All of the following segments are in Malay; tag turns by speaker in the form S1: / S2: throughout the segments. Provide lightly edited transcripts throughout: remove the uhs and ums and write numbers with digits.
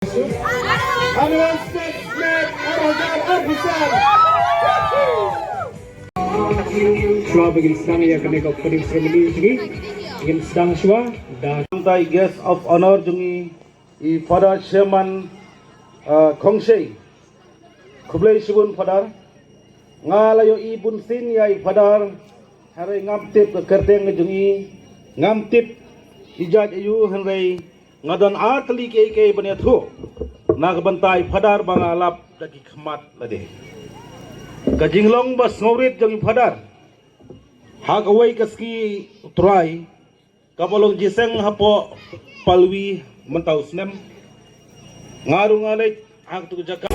S1: Annual Statesman Ramadan Officer. Shwa begin sedang ia kena kau pening ceremony ini. Begin sedang shwa dan
S2: Thai guest of honor jungi I Father Chairman Khongshei Kublai Shibun Father ngalayo I Bunsin ya I Father hari ngamtip kerteng jungi ngamtip ijaj ayu henrei ngadon atli ke baniathu nagbantai Father bangalap dagi khmat lade kajinglong bas ngaurit jungi Father hak away kaski utrai kapalong jiseng hapo palwi mentau snem ngaru ngalek hak tu jaka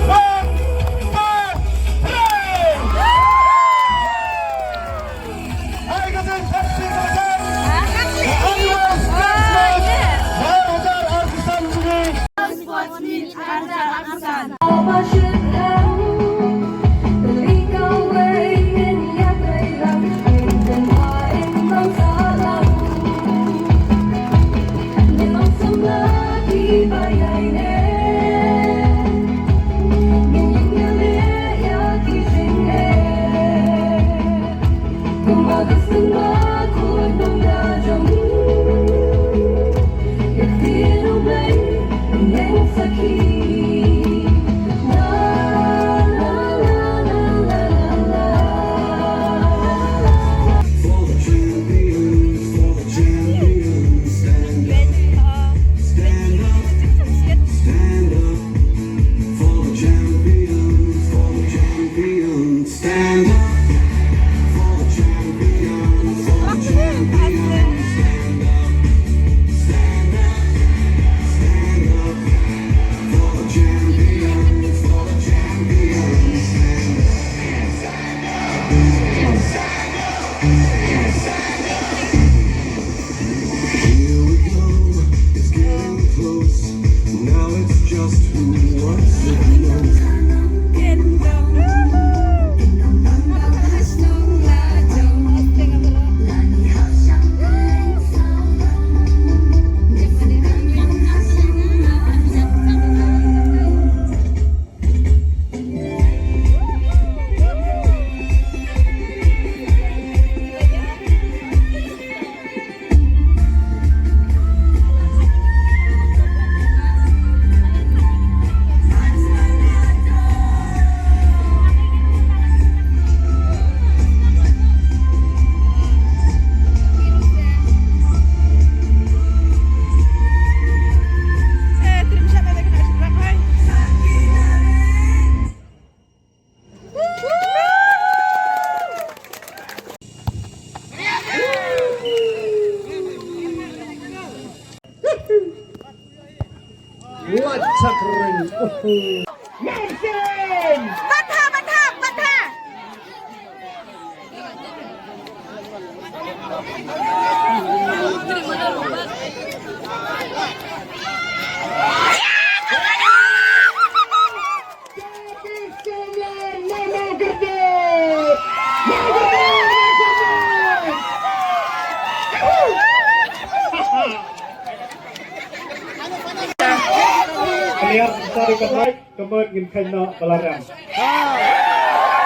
S2: Lihat cari kebaik, kemudian kena pelarang.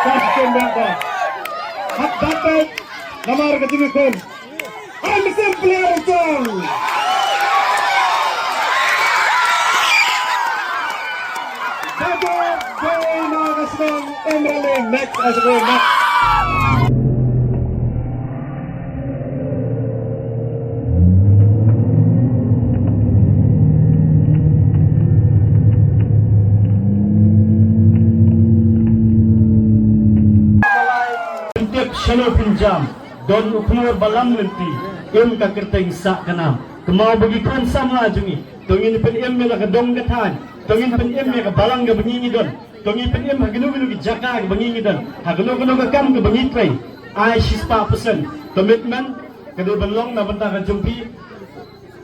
S2: Sistem bangsa. Hak dapat nomor ketujuh. I'm simply a song. Satu, Jaina Kasong, Emily next as well. Shalom pinjam don upur balang nanti em ka kerteng sa kanam kemau bagi kon sama jungi tongin pen em mela ka dong gatan tongin pen em ka balang ga bangi don tongin pen em hagnu gnu ki jaka ga bangi don hagnu gnu ga kam ga bangi trai ai shispa percent commitment kadu balong na banta ka jumpi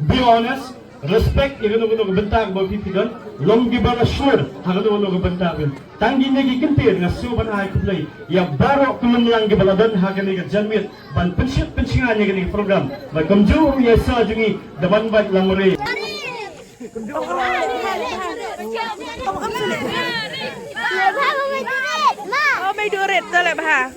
S2: be honest respect igano gno bentag bo pipidon lomgi bara sure hagano gno bentag tanggi negi kentir nga suban ay kuplay ya baro kulumlang gi baladon hagani ga janmit ban pensyut pensingan ni program ba kamju ya sa jungi daman ba lamure
S3: Oh, may durit talaga ha.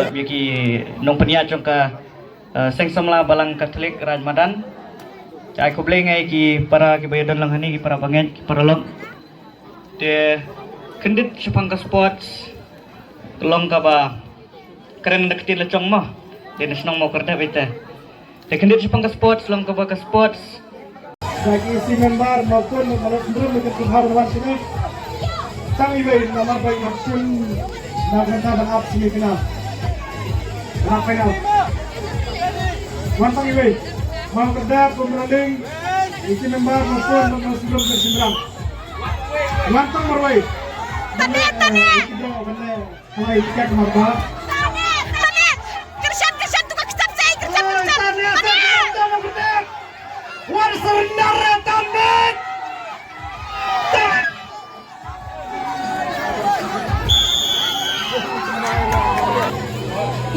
S4: Bagi nong penia jongka seng samla balang Katolik Rajmadan cai ko bleng ai ki para ki bayadan lang hani ki para bangen ki para long te kendit sepangka sports long ka ba keren nak ti lecong mah den senang mau kerja beta te kendit sepangka sports long ka ba ka sports
S1: bagi isi member maupun narasumber dengan penghargaan sini sang ibu nomor baik maupun nak berapa semifinal grand final. Mantang ibu, mau kerja pemeranding isi member maupun narasumber bersimrang. Mantang marwai. Kita mulai tiket marba. War surrender tandet.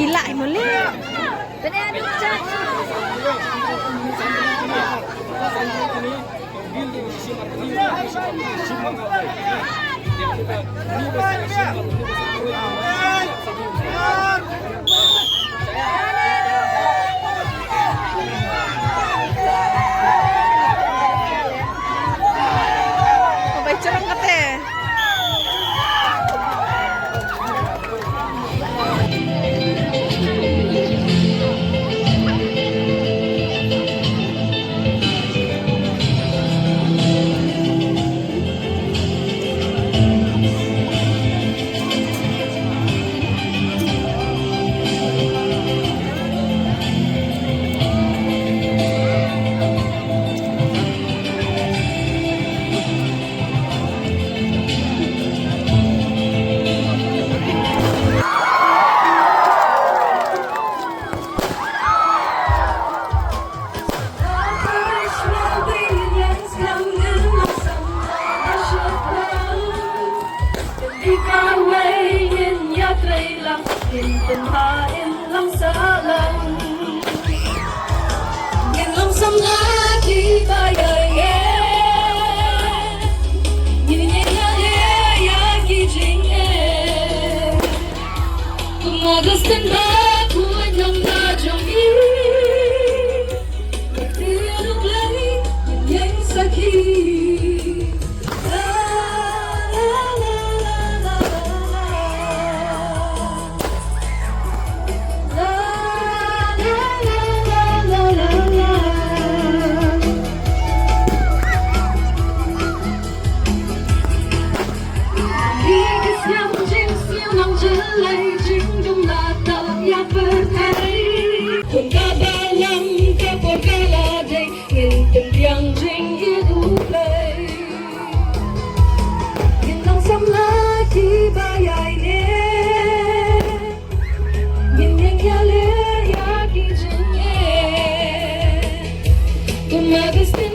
S3: Ila mo le. Cerang kate.
S5: tình hoa em lắm xa lắm nghìn lòng sông hát đi bay đời em nhìn nhẹ nhàng ya kỳ chính em cùng mà gật xin hát của nhau ta trong ý tiếng lúc lấy nhìn nhanh xa khi Kung kabalang kapag kalagay, ngintang yang jing iulay. Umagas din